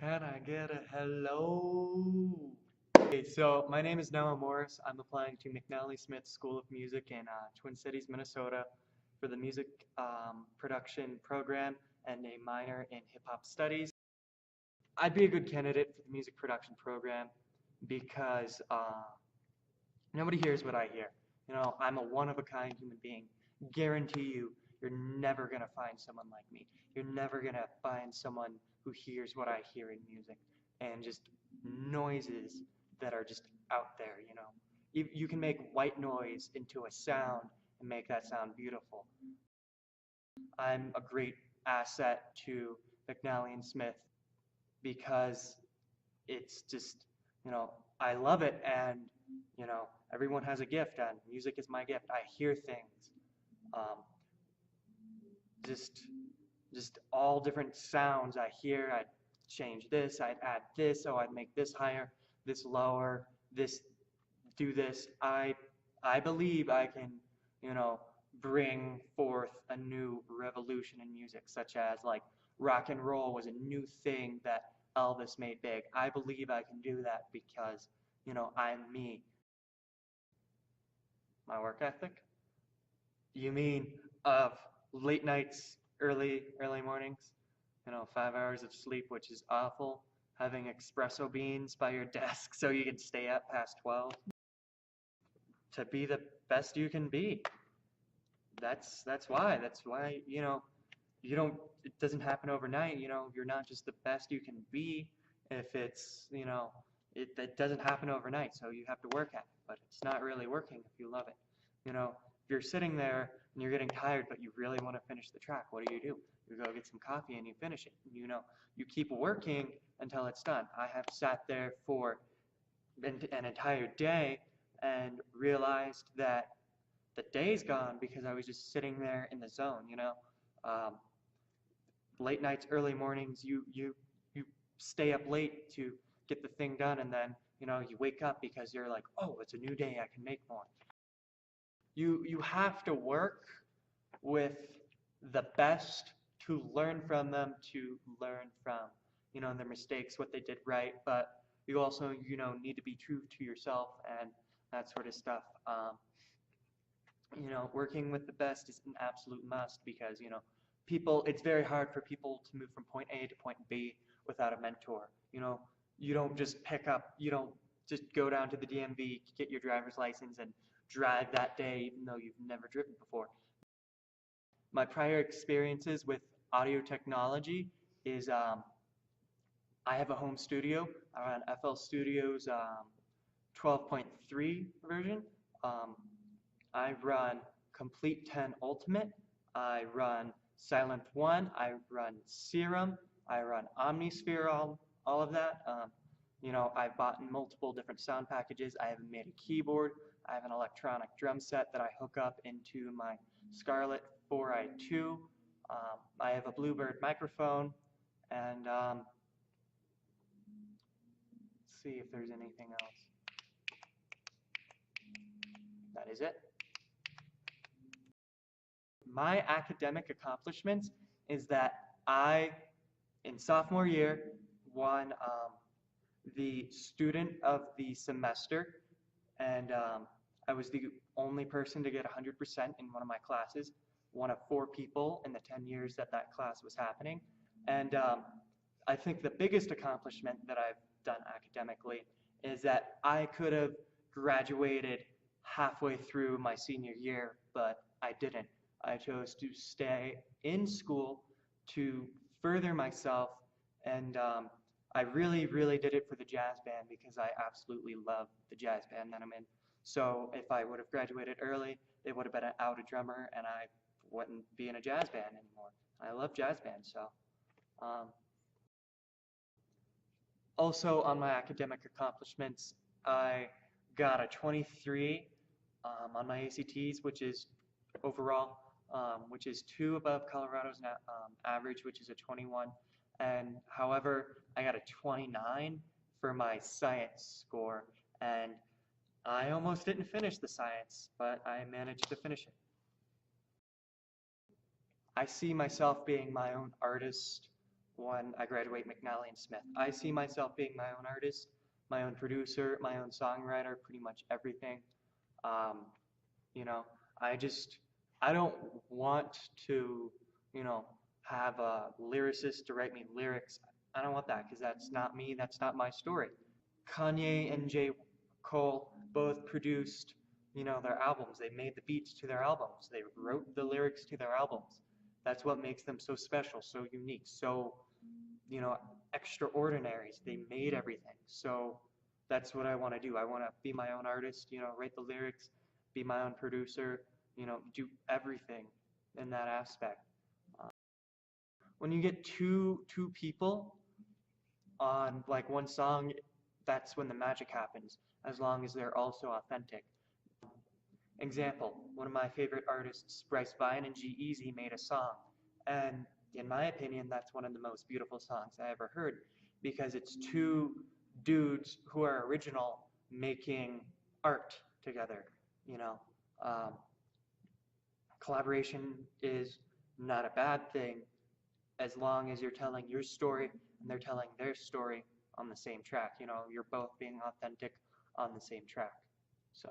Can I get a hello? Okay, so my name is Noah Morris. I'm applying to McNally Smith School of Music in Twin Cities, Minnesota for the music production program and a minor in hip hop studies. I'd be a good candidate for the music production program because nobody hears what I hear. You know, I'm a one-of-a-kind human being. Guarantee you're never gonna find someone like me. You're never gonna find someone who hears what I hear in music and just noises that are just out there, you know. You can make white noise into a sound and make that sound beautiful. I'm a great asset to McNally and Smith because it's just, you know, I love it, and you know, everyone has a gift, and music is my gift. I hear things, um, just all different sounds I hear. I'd change this, I'd add this, oh, I'd make this higher, this lower, this, do this. I believe I can, you know, bring forth a new revolution in music, such as like rock and roll was a new thing that Elvis made big. I believe I can do that because, you know, I'm me. My work ethic? You mean of late nights, early mornings? You know, 5 hours of sleep, which is awful. Having espresso beans by your desk so you can stay up past 12. To be the best you can be. That's why. That's why, you know, it doesn't happen overnight, you know, you're not just the best you can be if it's, you know, it doesn't happen overnight, so you have to work at it, but it's not really working if you love it. You know, if you're sitting there and you're getting tired, but you really want to finish the track, what do? You go get some coffee and you finish it. You know, you keep working until it's done. I have sat there for an entire day and realized that the day's gone because I was just sitting there in the zone, you know. Um, Late nights, early mornings, you stay up late to get the thing done, and then, you know, you wake up because you're like, oh, it's a new day, I can make more. You have to work with the best to learn from them, to learn from, you know, their mistakes, what they did right, but you also, you know, need to be true to yourself and that sort of stuff. You know, working with the best is an absolute must because, you know, it's very hard for people to move from point A to point B without a mentor. You know, you don't just go down to the DMV, get your driver's license, and drive that day even though you've never driven before. My prior experiences with audio technology is I have a home studio. I run FL Studio's 12.3 version. I run Complete 10 Ultimate. I run Silent 1. I run Serum. I run Omnisphere, all of that. You know, I've bought multiple different sound packages. I have made a keyboard. I have an electronic drum set that I hook up into my Scarlett 4i2. I have a Bluebird microphone, and let's see if there's anything else. That is it. My academic accomplishments is that I, in sophomore year, won the student of the semester, and I was the only person to get 100% in one of my classes, one of 4 people in the 10 years that class was happening. And I think the biggest accomplishment that I've done academically is that I could have graduated halfway through my senior year, but I didn't. I chose to stay in school to further myself, and I really, really did it for the jazz band because I absolutely love the jazz band that I'm in. So if I would have graduated early, they would have been out a drummer, and I wouldn't be in a jazz band anymore. I love jazz bands, so. Also, on my academic accomplishments, I got a 23 on my ACTs, which is overall, which is 2 above Colorado's average, which is a 21. And however, I got a 29 for my science score, and I almost didn't finish the science, but I managed to finish it. I see myself being my own artist, when I graduate McNally and Smith. I see myself being my own artist, my own producer, my own songwriter, pretty much everything. Um, you know, I just, I don't want to, you know, have a lyricist to write me lyrics. I don't want that because that's not me, that's not my story. Kanye and J. Cole both produced, their albums. They made the beats to their albums. They wrote the lyrics to their albums. That's what makes them so special, so unique, so, you know, extraordinaries. They made everything. So that's what I want to do. I want to be my own artist, write the lyrics, be my own producer, do everything in that aspect. When you get two people on like one song, that's when the magic happens, as long as they're also authentic. Example, one of my favorite artists, Bryce Vine and G-Eazy, made a song, and in my opinion, that's one of the most beautiful songs I ever heard, because it's two dudes who are original making art together, you know. Um, Collaboration is not a bad thing as long as you're telling your story and they're telling their story on the same track. You're both being authentic on the same track. So.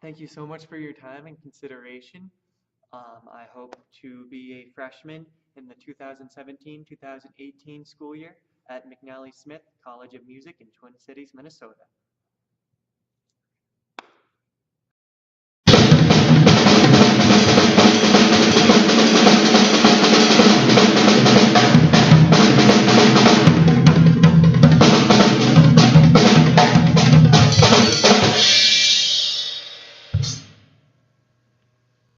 Thank you so much for your time and consideration. I hope to be a freshman in the 2017-2018 school year at McNally Smith College of Music in Twin Cities, Minnesota.